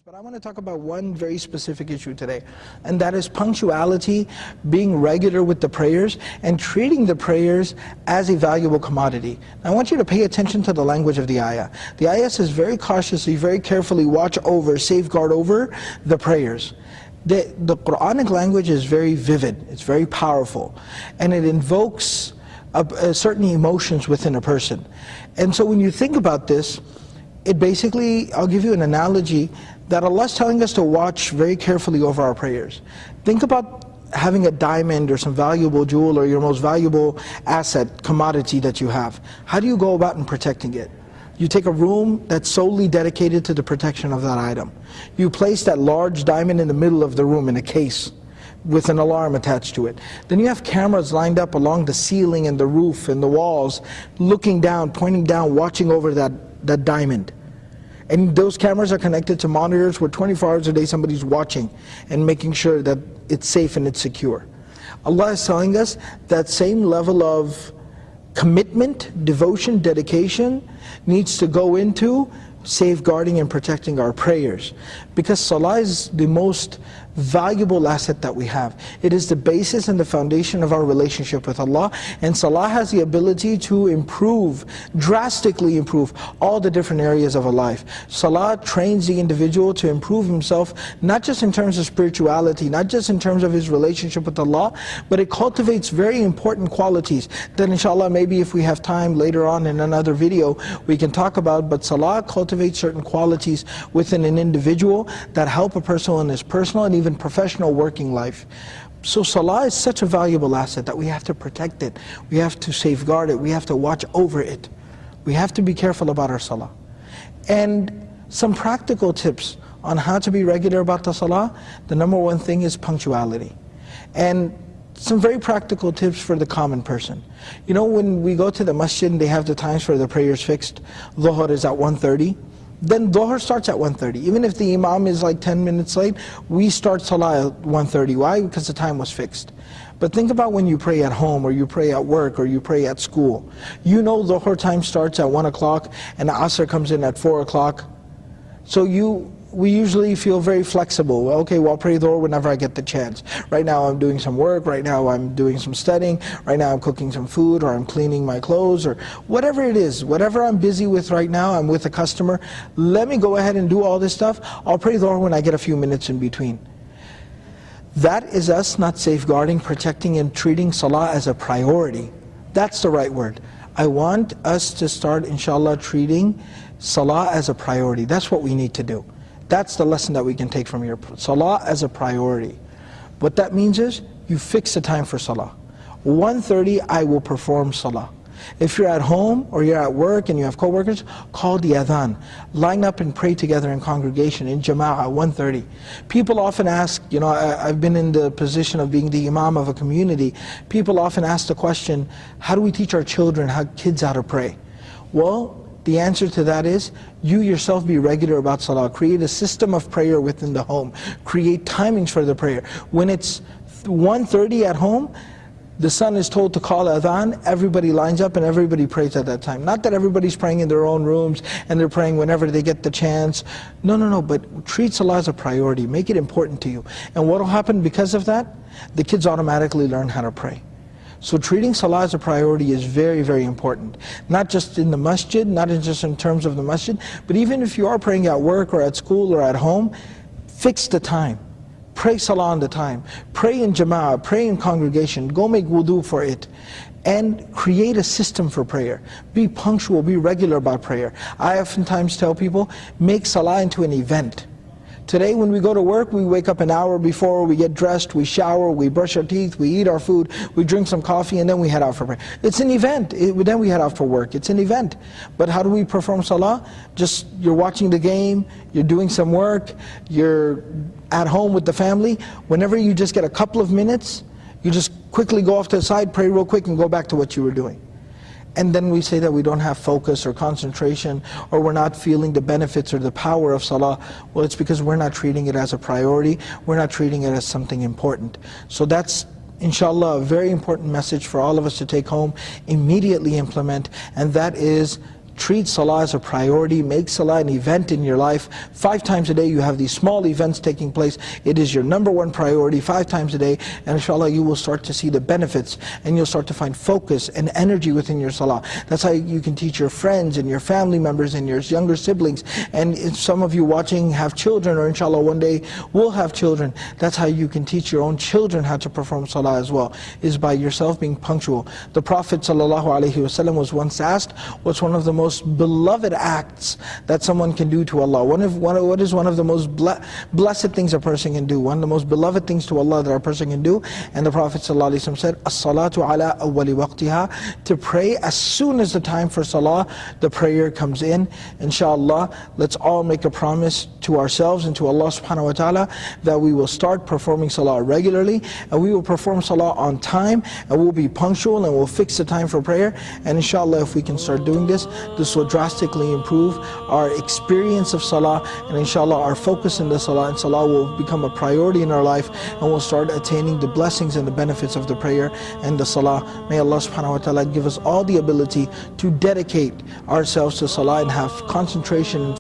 But I want to talk about one very specific issue today, and that is punctuality, being regular with the prayers, and treating the prayers as a valuable commodity. Now, I want you to pay attention to the language of the ayah. The ayah says very cautiously, very carefully, watch over, safeguard over the prayers. The Quranic language is very vivid, it's very powerful, and it invokes certain emotions within a person. And so when you think about this, it basically, I'll give you an analogy, that Allah is telling us to watch very carefully over our prayers. Think about having a diamond or some valuable jewel or your most valuable asset, commodity that you have. How do you go about in protecting it? You take a room that's solely dedicated to the protection of that item. You place that large diamond in the middle of the room in a case with an alarm attached to it. Then you have cameras lined up along the ceiling and the roof and the walls, looking down, pointing down, watching over that diamond. And those cameras are connected to monitors where 24 hours a day somebody's watching and making sure that it's safe and it's secure. Allah is telling us that same level of commitment, devotion, dedication needs to go into safeguarding and protecting our prayers. Because salah is the most valuable asset that we have. It is the basis and the foundation of our relationship with Allah, and salah has the ability to improve, drastically improve all the different areas of a life. Salah trains the individual to improve himself, not just in terms of spirituality, not just in terms of his relationship with Allah, but it cultivates very important qualities that inshallah maybe if we have time later on in another video we can talk about. But salah cultivates certain qualities within an individual that help a person in his personal and even professional working life. So salah is such a valuable asset that we have to protect it, we have to safeguard it, we have to watch over it. We have to be careful about our salah. And some practical tips on how to be regular about the salah. The number one thing is punctuality. And some very practical tips for the common person. You know, when we go to the masjid and they have the times for the prayers fixed, Dhuhr is at 1:30. Then Dhuhr starts at 1:30. Even if the Imam is like 10 minutes late, we start Salah at 1:30. Why? Because the time was fixed. But think about when you pray at home, or you pray at work, or you pray at school. You know Dhuhr time starts at 1 o'clock and Asr comes in at 4 o'clock. So we usually feel very flexible. Okay, well, I'll pray Dhuhr whenever I get the chance. Right now I'm doing some work, right now I'm doing some studying, right now I'm cooking some food, or I'm cleaning my clothes, or whatever it is, whatever I'm busy with right now, I'm with a customer, let me go ahead and do all this stuff. I'll pray Dhuhr when I get a few minutes in between. That is us not safeguarding, protecting, and treating salah as a priority. That's the right word. I want us to start, inshallah, treating salah as a priority. That's what we need to do. That's the lesson that we can take from here. Salah as a priority. What that means is, you fix the time for salah. 1:30, I will perform salah. If you're at home or you're at work and you have co-workers, call the adhan. Line up and pray together in congregation, in jama'ah, 1:30. People often ask, you know, I've been in the position of being the imam of a community. People often ask the question, how do we teach our children, kids how to pray? Well, the answer to that is, you yourself be regular about salah. Create a system of prayer within the home. Create timings for the prayer. When it's 1:30 at home, the son is told to call adhan, everybody lines up and everybody prays at that time. Not that everybody's praying in their own rooms and they're praying whenever they get the chance. No, but treat salah as a priority. Make it important to you. And what will happen because of that? The kids automatically learn how to pray. So treating salah as a priority is very, very important. Not just in the masjid, not just in terms of the masjid, but even if you are praying at work or at school or at home, fix the time. Pray salah on the time. Pray in jama'ah, pray in congregation, go make wudu for it. And create a system for prayer. Be punctual, be regular about prayer. I oftentimes tell people, make salah into an event. Today when we go to work, we wake up an hour before, we get dressed, we shower, we brush our teeth, we eat our food, we drink some coffee, and then we head out for prayer. It's an event. Then we head out for work. It's an event. But how do we perform salah? Just, you're watching the game, you're doing some work, you're at home with the family. Whenever you just get a couple of minutes, you just quickly go off to the side, pray real quick, and go back to what you were doing. And then we say that we don't have focus or concentration, or we're not feeling the benefits or the power of salah. Well, it's because we're not treating it as a priority, we're not treating it as something important. So that's, inshallah, a very important message for all of us to take home, immediately implement, and that is treat salah as a priority, make salah an event in your life. 5 times a day you have these small events taking place. It is your number one priority 5 times a day, and inshallah you will start to see the benefits, and you'll start to find focus and energy within your salah. That's how you can teach your friends and your family members and your younger siblings. And if some of you watching have children, or inshallah one day will have children, that's how you can teach your own children how to perform salah as well, is by yourself being punctual. The Prophet ﷺ was once asked, what's one of the most beloved acts that someone can do to Allah? What is one of the most blessed things a person can do? One of the most beloved things to Allah that a person can do? And the Prophet ﷺ said, as-salatu ala awwali waqtiha, to pray as soon as the time for salah, the prayer comes in. Inshallah, let's all make a promise to ourselves and to Allah subhanahu wa ta'ala that we will start performing salah regularly, and we will perform salah on time, and we'll be punctual, and we'll fix the time for prayer. And inshallah, if we can start doing this will drastically improve our experience of salah, and inshallah our focus in the salah, and salah will become a priority in our life, and we'll start attaining the blessings and the benefits of the prayer and the salah. May Allah subhanahu wa ta'ala give us all the ability to dedicate ourselves to salah and have concentration